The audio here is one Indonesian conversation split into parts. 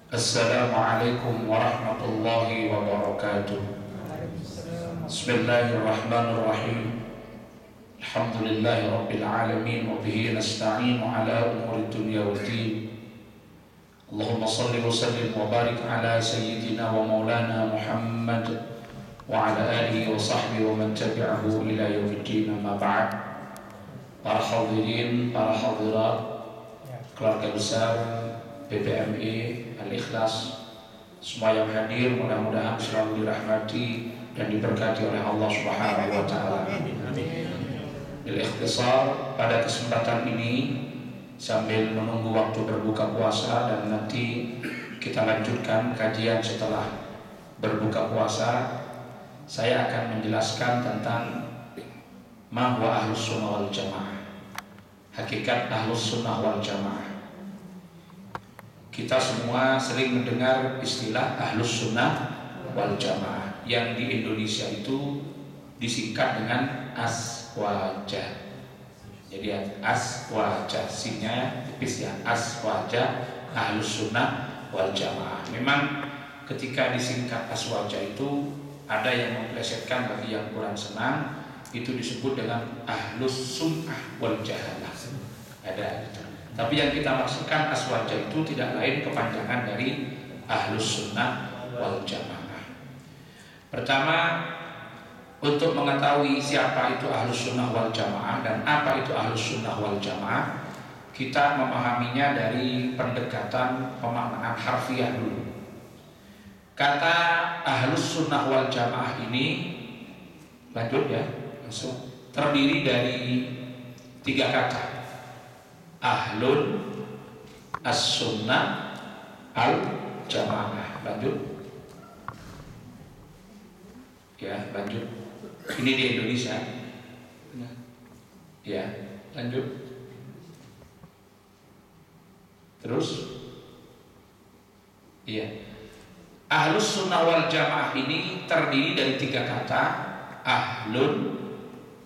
Assalamualaikum warahmatullahi wabarakatuh. Bismillahirrahmanirrahim. Alhamdulillahi rabbil alamin wa bihi nasta'inu ala umuri dunya waddin. Allahumma salli wa sallim wa barik ala sayyidina wa maulana Muhammad wa ala alihi wa sahbihi wa man tabi'ahu ila yaumiddin, amma ba'd. Para hadirin, para hadirat, keluarga besar PPMI Al-Ikhlas, semua yang hadir mudah-mudahan selalu dirahmati dan diberkati oleh Allah Subhanahu wa taala. Bil-ikhtisar, pada kesempatan ini sambil menunggu waktu berbuka puasa dan nanti kita lanjutkan kajian setelah berbuka puasa, saya akan menjelaskan tentang ma huwa ahlus sunnah wal jamaah. Hakikat ahlus sunnah wal jamaah. Kita semua sering mendengar istilah ahlus sunnah wal jamaah yang di Indonesia itu disingkat dengan aswaja. Jadi aswaja, sinnya tipis ya, aswaja, ahlus sunnah wal jamaah. Memang ketika disingkat aswaja itu ada yang memplesetkan, bagi yang kurang senang itu disebut dengan ahlus sunnah wal jahalah. Ada gitu. Tapi yang kita maksudkan aswaja itu tidak lain kepanjangan dari ahlus sunnah wal jamaah. Pertama, untuk mengetahui siapa itu ahlus sunnah wal jamaah dan apa itu ahlus sunnah wal jamaah, kita memahaminya dari pendekatan pemaknaan harfiah dulu. Kata ahlus sunnah wal jamaah ini, lanjut ya, langsung, terdiri dari 3 kata. Ahlun, as-sunnah, al-jamaah. Lanjut. Ya, lanjut. Ini di Indonesia. Ya, lanjut. Terus. Iya. Ahlus sunnah wal jamaah ini terdiri dari 3 kata. Ahlun,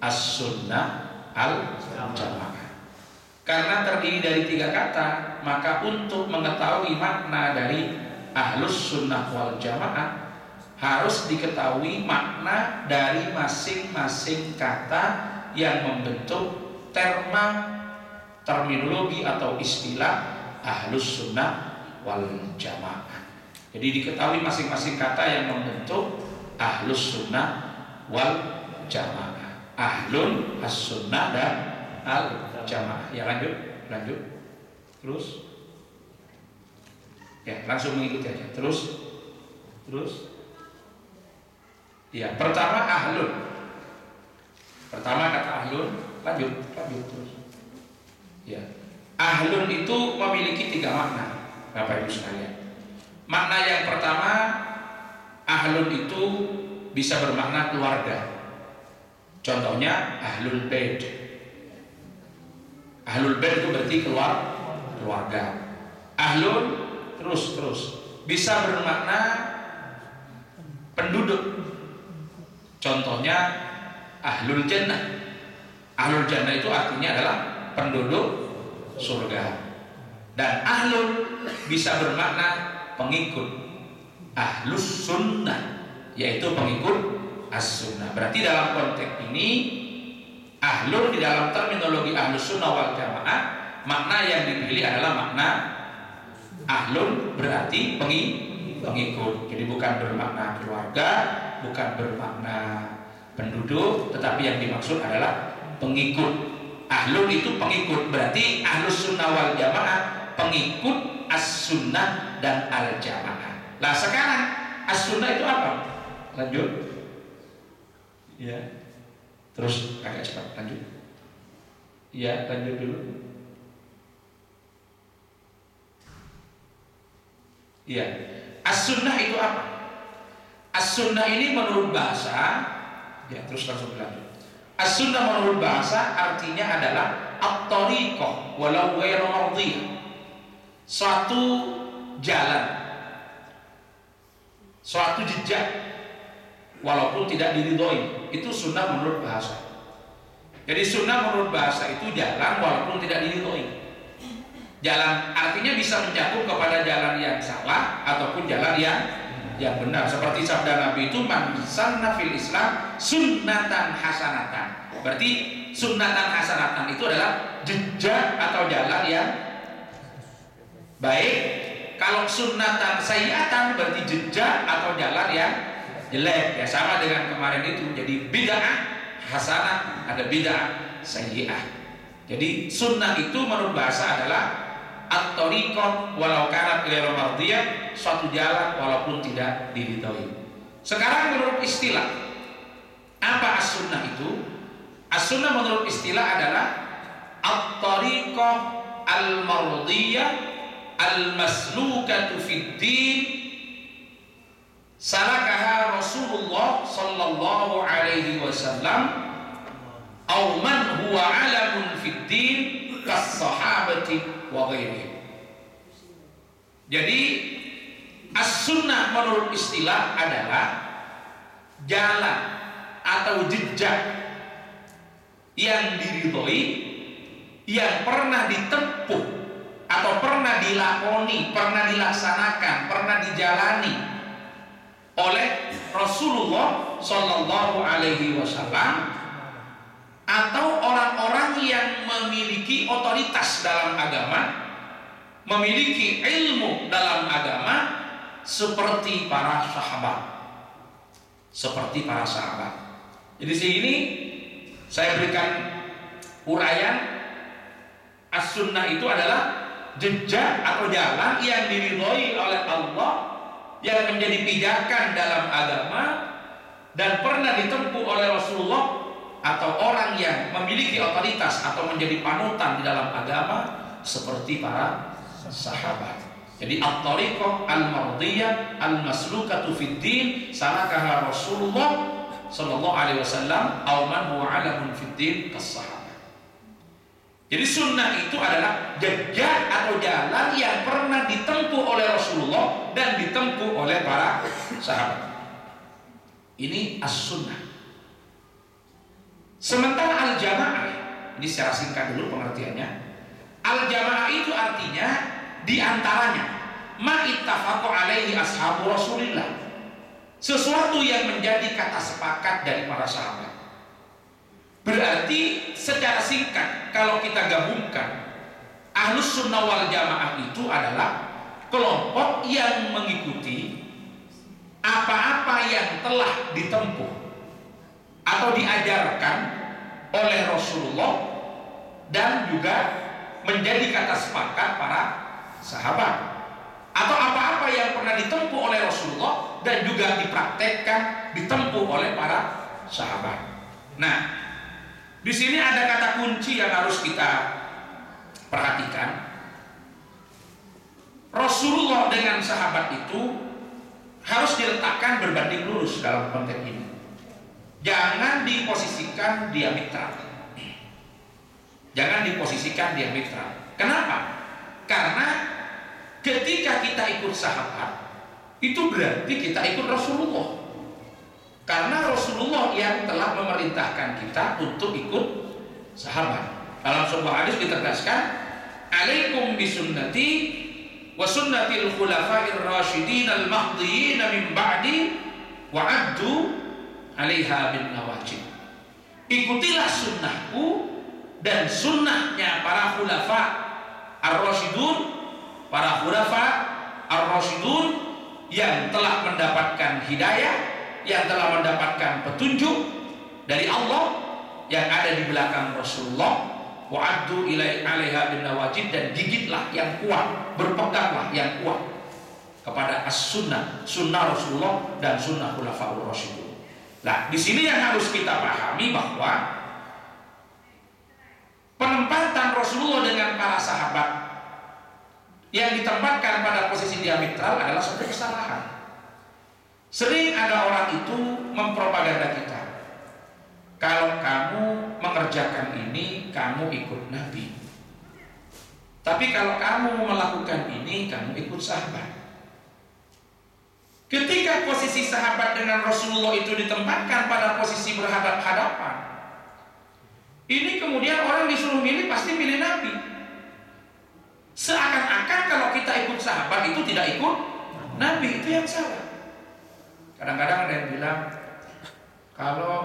as-sunnah, al-jamaah. Karena terdiri dari 3 kata, maka untuk mengetahui makna dari ahlus sunnah wal jamaah harus diketahui makna dari masing-masing kata yang membentuk terminologi atau istilah ahlus sunnah wal jamaah. Jadi diketahui masing-masing kata yang membentuk ahlus sunnah wal jamaah. Ahlun, as-sunnah, dan al-jamaah. Ya, lanjut. Terus. Ya, langsung mengikuti aja. Terus. Ya, pertama ahlun. Pertama kata ahlun, lanjut terus. Ya. Ahlun itu memiliki 3 makna, Bapak Ibu sekalian. Makna yang pertama, ahlun itu bisa bermakna keluarga. Contohnya ahlul bait. Ahlul bait itu berarti keluarga. Ahlun terus bisa bermakna penduduk. Contohnya ahlul jannah. Ahlul jannah itu artinya adalah penduduk surga. Dan ahlun bisa bermakna pengikut. Ahlus sunnah yaitu pengikut as-sunnah. Berarti dalam konteks ini ahlun di dalam terminologi ahlus sunnah wal jamaah, makna yang dipilih adalah makna ahlun berarti pengikut. Jadi bukan bermakna keluarga, bukan bermakna penduduk, tetapi yang dimaksud adalah pengikut. Ahlun itu pengikut, berarti ahlus sunnah wal jamaah pengikut as-sunnah dan al-jamaah. Nah sekarang as-sunnah itu apa? Lanjut. Ya. Terus agak cepat, lanjut. Ya, lanjut dulu. Ya. As-sunnah itu apa? As-sunnah ini menurut bahasa, ya terus langsung lanjut. As-sunnah menurut bahasa artinya adalah at-tariqah walau ghairu mardhiyah. Suatu jalan, suatu jejak walaupun tidak diridhoi, itu sunnah menurut bahasa. Jadi sunnah menurut bahasa itu jalan walaupun tidak diridhoi. Jalan artinya bisa mencakup kepada jalan yang salah ataupun jalan yang benar. Seperti sabda Nabi itu, man sanna fil Islam sunnatan hasanatan. Berarti sunnatan hasanatan itu adalah jejak atau jalan yang baik. Kalau sunnatan sayyi'atan berarti jejak atau jalan yang jelek. Ya sama dengan kemarin itu. Jadi bid'ah hasanah, ada bid'ah sayyi'ah. Jadi sunnah itu menurut bahasa adalah at-thariqah walau kanat ghairu mardiyah, suatu jalan walaupun tidak diridhoi. Sekarang menurut istilah, apa as-sunnah itu? As-sunnah menurut istilah adalah at-thariqah al-mardiyah al-maslukatu fid din salakaha Rasulullah sallallahu alaihi wasallam aw man huwa alamun fid din kas sahabati wa ghairihi. Jadi as-sunnah menurut istilah adalah jalan atau jejak yang diridhoi, yang pernah ditempuh atau pernah dilakoni, pernah dilaksanakan, pernah dijalani oleh Rasulullah Shallallahu Alaihi Wasallam atau orang-orang yang memiliki otoritas dalam agama, memiliki ilmu dalam agama seperti para sahabat. Seperti para sahabat. Jadi sini saya berikan uraian, as-sunnah itu adalah jejak atau jalan yang diridhoi oleh Allah, yang menjadi pijakan dalam agama dan pernah ditempuh oleh Rasulullah atau orang yang memiliki otoritas atau menjadi panutan di dalam agama seperti para sahabat. Jadi at-thariqah al-mardiyah al-maslukatu fid din salakaha Rasulullah sallallahu alaihi wasallam aw man huwa alamun fid din kas sahabat. Jadi sunnah itu adalah jejak atau jalan yang pernah ditempuh oleh Rasulullah dan ditempuh oleh para sahabat. Ini as-sunnah. Sementara al-jamaah, ini secara singkat dulu pengertiannya. Al-jamaah itu artinya diantaranya ma ittafaqu alaihi ashabu Rasulillah, sesuatu yang menjadi kata sepakat dari para sahabat. Berarti secara singkat kalau kita gabungkan, Ahlus Sunnah wal Jamaah itu adalah kelompok yang mengikuti apa-apa yang telah ditempuh atau diajarkan oleh Rasulullah dan juga menjadi kata sepakat para sahabat, atau apa-apa yang pernah ditempuh oleh Rasulullah dan juga dipraktekkan, ditempuh oleh para sahabat. Nah, di sini ada kata kunci yang harus kita perhatikan. Rasulullah dengan sahabat itu harus diletakkan berbanding lurus dalam konteks ini. Jangan diposisikan diametral. Jangan diposisikan diametral. Kenapa? Karena ketika kita ikut sahabat, itu berarti kita ikut Rasulullah. Karena Rasulullah yang telah memerintahkan kita untuk ikut sahabat. Dalam sebuah hadis ditegaskan, "Alaikum bisunnati wa sunnatil khulafa'ir rasyidin al-mahdiyyin min ba'di wa 'addu 'alaiha bin nawajib." Ikutilah sunnahku dan sunnahnya para khulafa ar-rasyidun, para khulafa ar-rasyidun yang telah mendapatkan hidayah, yang telah mendapatkan petunjuk dari Allah, yang ada di belakang Rasulullah. Wa'addu ilai 'alaiha bin nawajid, dan gigitlah yang kuat, berpeganglah yang kuat kepada as-sunnah, sunnah Rasulullah dan sunnah khulafaur rasyidun. Nah, di sini yang harus kita pahami bahwa penempatan Rasulullah dengan para sahabat yang ditempatkan pada posisi diametral adalah suatu kesalahan. Sering ada orang itu mempropaganda kita, kalau kamu mengerjakan ini, kamu ikut Nabi. Tapi kalau kamu melakukan ini, kamu ikut sahabat. Ketika posisi sahabat dengan Rasulullah itu ditempatkan pada posisi berhadap-hadapan, ini kemudian orang disuruh milih, pasti milih Nabi. Seakan-akan kalau kita ikut sahabat itu tidak ikut Nabi, itu yang salah. Kadang-kadang ada yang bilang kalau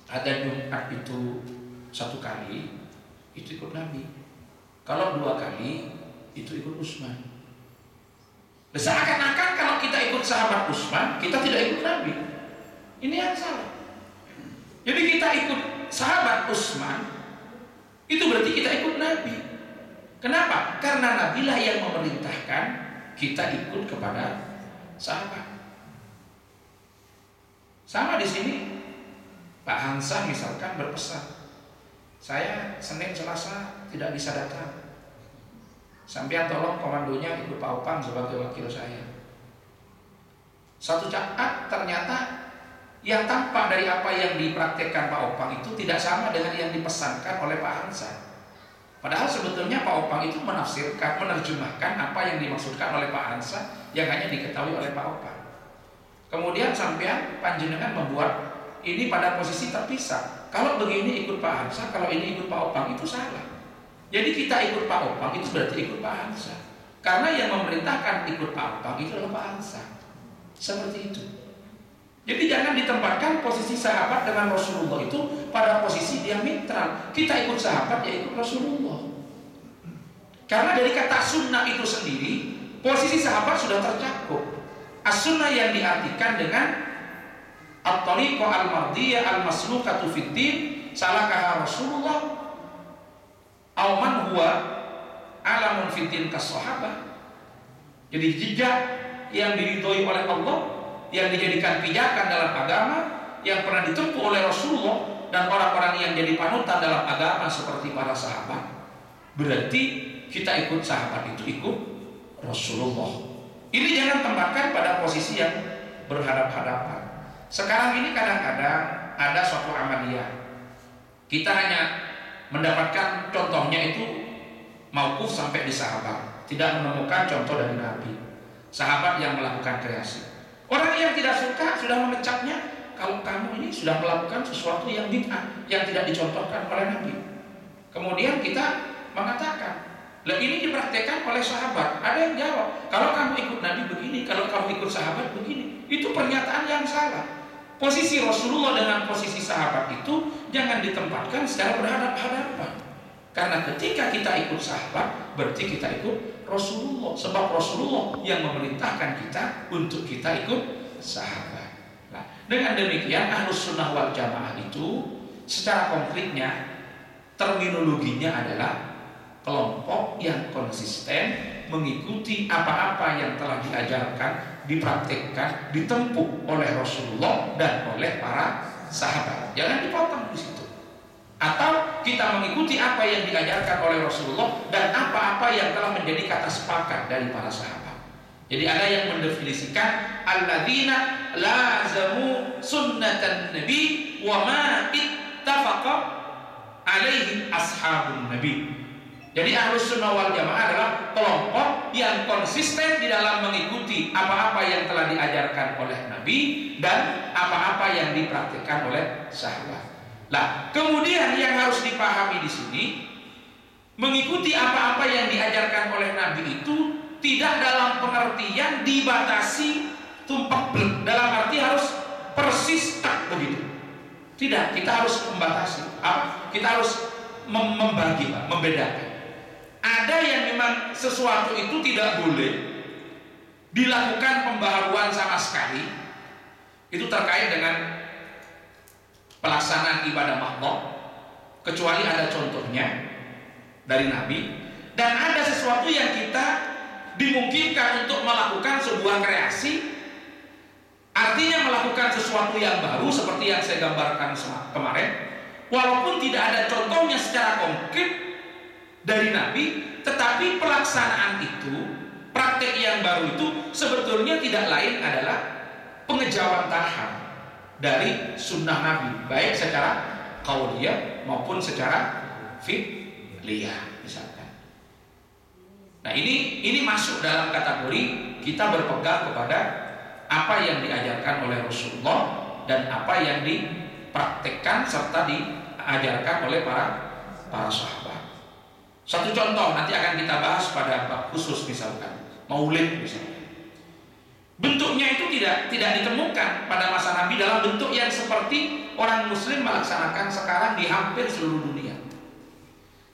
ada Jumat itu 1 kali itu ikut Nabi, kalau 2 kali itu ikut Utsman. Seakan-akan kalau kita ikut sahabat Utsman kita tidak ikut Nabi. Ini yang salah. Jadi kita ikut sahabat Utsman itu berarti kita ikut Nabi. Kenapa? Karena Nabi lah yang memerintahkan kita ikut kepada sahabat. Sama di sini Pak Hansa misalkan berpesan, saya Senin Selasa tidak bisa datang, sampean tolong komandonya ikut Pak Opang sebagai wakil saya. Satu saat ternyata yang tampak dari apa yang dipraktekkan Pak Opang itu tidak sama dengan yang dipesankan oleh Pak Hansa. Padahal sebetulnya Pak Opang itu menafsirkan, menerjemahkan apa yang dimaksudkan oleh Pak Hansa yang hanya diketahui oleh Pak Opang. Kemudian sampean panjenengan membuat ini pada posisi terpisah. Kalau begini ikut Pak Hansa, kalau ini ikut Pak Opang, itu salah. Jadi kita ikut Pak Opang itu berarti ikut Pak Hansa. Karena yang memerintahkan ikut Pak Opang itu adalah Pak Hansa. Seperti itu. Jadi jangan ditempatkan posisi sahabat dengan Rasulullah itu pada posisi diametral. Kita ikut sahabat, ya ikut Rasulullah. Karena dari kata sunnah itu sendiri, posisi sahabat sudah tercakup. As-sunnah yang diartikan dengan at-tariqah al-mardiyah al-maslukatu fid-din salakaha Rasulullah aw man huwa alamun fid-din kas-sahabah. Jadi jejak yang diridhoi oleh Allah, yang dijadikan pijakan dalam agama, yang pernah ditempuh oleh Rasulullah dan orang-orang yang jadi panutan dalam agama seperti para sahabat. Berarti kita ikut sahabat itu ikut Rasulullah. Ini jangan tempatkan pada posisi yang berhadap-hadapan. Sekarang ini kadang-kadang ada suatu amaliyah, kita hanya mendapatkan contohnya itu mauquf sampai di sahabat, tidak menemukan contoh dari Nabi, sahabat yang melakukan kreasi. Orang yang tidak suka sudah memecapnya, kalau kamu ini sudah melakukan sesuatu yang bid'ah, yang tidak dicontohkan oleh Nabi. Kemudian kita mengatakan, lah ini dipraktekkan oleh sahabat. Ada yang jawab, kalau kamu ikut Nabi begini, kalau kamu ikut sahabat begini. Itu pernyataan yang salah. Posisi Rasulullah dengan posisi sahabat itu jangan ditempatkan secara berhadapan-hadapan. Karena ketika kita ikut sahabat, berarti kita ikut Rasulullah. Sebab Rasulullah yang memerintahkan kita untuk kita ikut sahabat. Nah, dengan demikian Ahlus Sunnah wal Jamaah itu secara konkretnya terminologinya adalah kelompok yang konsisten mengikuti apa-apa yang telah diajarkan, dipraktekkan, ditempuh oleh Rasulullah dan oleh para sahabat. Jangan dipotong di situ. Atau kita mengikuti apa yang diajarkan oleh Rasulullah dan apa-apa yang telah menjadi kata sepakat dari para sahabat. Jadi ada yang mendefinisikan alladzina lazamu sunnatan nabi wa ma ittafaqa alaihi ashabun nabi. Jadi Ahlus Sunnah wal Jamaah adalah kelompok yang konsisten di dalam mengikuti apa-apa yang telah diajarkan oleh Nabi dan apa-apa yang dipraktikkan oleh sahabat. Nah, kemudian yang harus dipahami di sini, mengikuti apa-apa yang diajarkan oleh Nabi itu tidak dalam pengertian dibatasi tumpak blek, dalam arti harus persis tak begitu. Tidak, kita harus membatasi. Apa? Kita harus membagi, membedakan. Ada yang memang sesuatu itu tidak boleh dilakukan pembaharuan sama sekali. Itu terkait dengan pelaksanaan ibadah makhluk, kecuali ada contohnya dari Nabi. Dan ada sesuatu yang kita dimungkinkan untuk melakukan sebuah kreasi, artinya melakukan sesuatu yang baru seperti yang saya gambarkan kemarin, walaupun tidak ada contohnya secara konkret dari Nabi, tetapi pelaksanaan itu, praktek yang baru itu sebetulnya tidak lain adalah pengejawantahan dari sunnah Nabi, baik secara qauliyah maupun secara fi'liyah misalkan. Nah, ini masuk dalam kategori kita berpegang kepada apa yang diajarkan oleh Rasulullah dan apa yang dipraktekkan serta diajarkan oleh para sahabat. Satu contoh nanti akan kita bahas pada bab khusus, misalkan Maulid misalnya. Bentuknya itu tidak ditemukan pada masa Nabi dalam bentuk yang seperti orang Muslim melaksanakan sekarang di hampir seluruh dunia.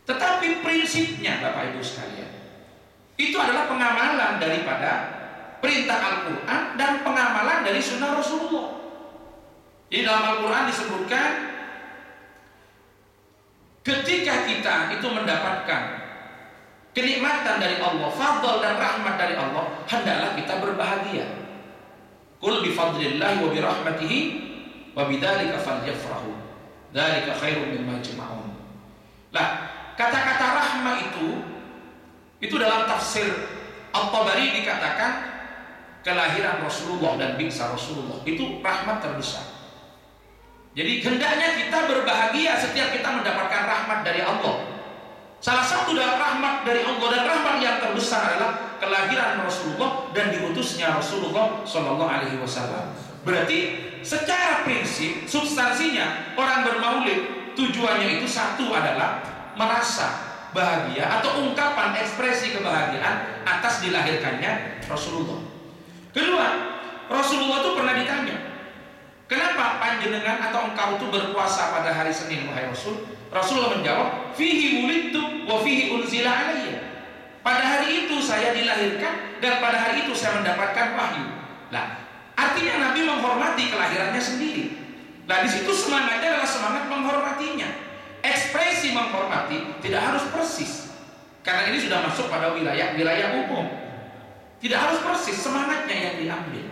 Tetapi prinsipnya, Bapak Ibu sekalian, itu adalah pengamalan daripada perintah Al-Quran dan pengamalan dari sunnah Rasulullah. Jadi dalam Al-Quran disebutkan, ketika kita itu mendapatkan kenikmatan dari Allah, fadl dan rahmat dari Allah, hendaklah kita berbahagia. Qul bi fadlillahi wa bi rahmatihi wa bidzalika falyafrahu. Dzalika khairum mimma yajma'un. Lah, kata-kata rahmah itu dalam tafsir At-Tabari dikatakan kelahiran Rasulullah dan biksa Rasulullah itu rahmat terbesar. Jadi hendaknya kita berbahagia setiap kita mendapatkan rahmat dari Allah. Salah satu dari rahmat dari Allah dan rahmat yang terbesar adalah kelahiran Rasulullah dan diutusnya Rasulullah Shallallahu Alaihi Wasallam. Berarti secara prinsip substansinya orang bermaulid tujuannya itu satu adalah merasa bahagia atau ungkapan ekspresi kebahagiaan atas dilahirkannya Rasulullah. Kedua, Rasulullah itu pernah ditanya, kenapa panjenengan atau engkau itu berpuasa pada hari Senin, wahai Rasul? Rasulullah menjawab, fihi wulidtu wa fihi unzila alayya. Pada hari itu saya dilahirkan dan pada hari itu saya mendapatkan wahyu. Nah, artinya Nabi menghormati kelahirannya sendiri. Nah, di situ semangatnya adalah semangat menghormatinya. Ekspresi menghormati tidak harus persis, karena ini sudah masuk pada wilayah umum. Tidak harus persis, semangatnya yang diambil.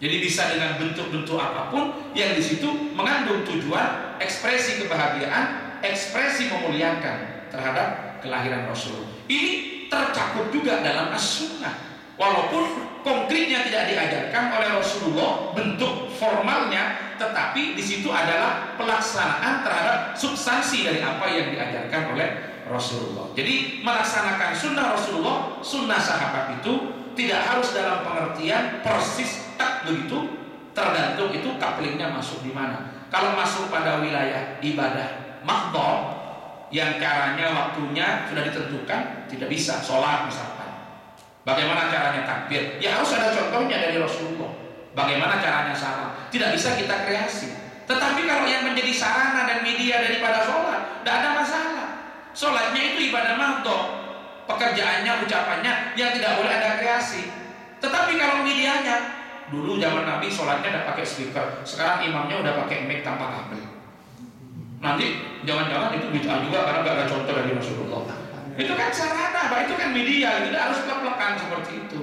Jadi bisa dengan bentuk-bentuk apapun yang di situ mengandung tujuan ekspresi kebahagiaan, ekspresi memuliakan terhadap kelahiran Rasul. Ini tercakup juga dalam as-sunnah. Walaupun konkretnya tidak diajarkan oleh Rasulullah bentuk formalnya, tetapi di situ adalah pelaksanaan terhadap substansi dari apa yang diajarkan oleh Rasulullah. Jadi melaksanakan sunnah Rasulullah, sunnah sahabat itu tidak harus dalam pengertian persis tak begitu, tergantung itu couplingnya masuk di mana. Kalau masuk pada wilayah ibadah mahdhah yang caranya waktunya sudah ditentukan, tidak bisa sholat misalkan. Bagaimana caranya takbir? Ya harus ada contohnya dari Rasulullah. Bagaimana caranya salat? Tidak bisa kita kreasi. Tetapi kalau yang menjadi sarana dan media daripada sholat, tidak ada masalah. Sholatnya itu ibadah mahdhah, pekerjaannya, ucapannya yang tidak boleh ada kreasi. Tetapi kalau medianya, dulu zaman Nabi sholatnya udah pakai speaker, sekarang imamnya udah pakai mic tanpa kabel. Nanti jangan-jangan itu bid'ah juga karena gak ada contoh dari Rasulullah. Itu kan sarana, Pak, itu kan media, tidak harus plek-plekan seperti itu.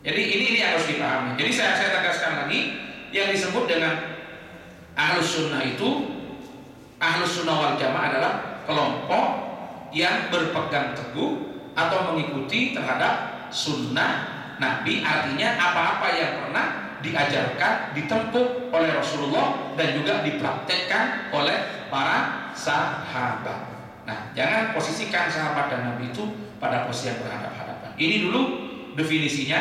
Jadi ini harus dipahami. Jadi saya tegaskan lagi, yang disebut dengan Ahlus Sunnah itu, Ahlus Sunnah wal Jamaah adalah kelompok yang berpegang teguh atau mengikuti terhadap sunnah Nabi, artinya apa-apa yang pernah diajarkan, ditempuh oleh Rasulullah dan juga dipraktekkan oleh para sahabat. Nah, jangan posisikan sahabat dan Nabi itu pada posisi yang berhadapan-hadapan. Ini dulu definisinya,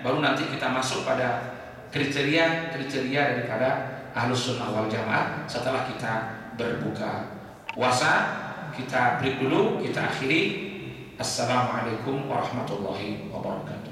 baru nanti kita masuk pada kriteria daripada Ahlus Sunnah wal Jamaah setelah kita berbuka puasa. Kita break dulu, kita akhiri. Assalamualaikum warahmatullahi wabarakatuh.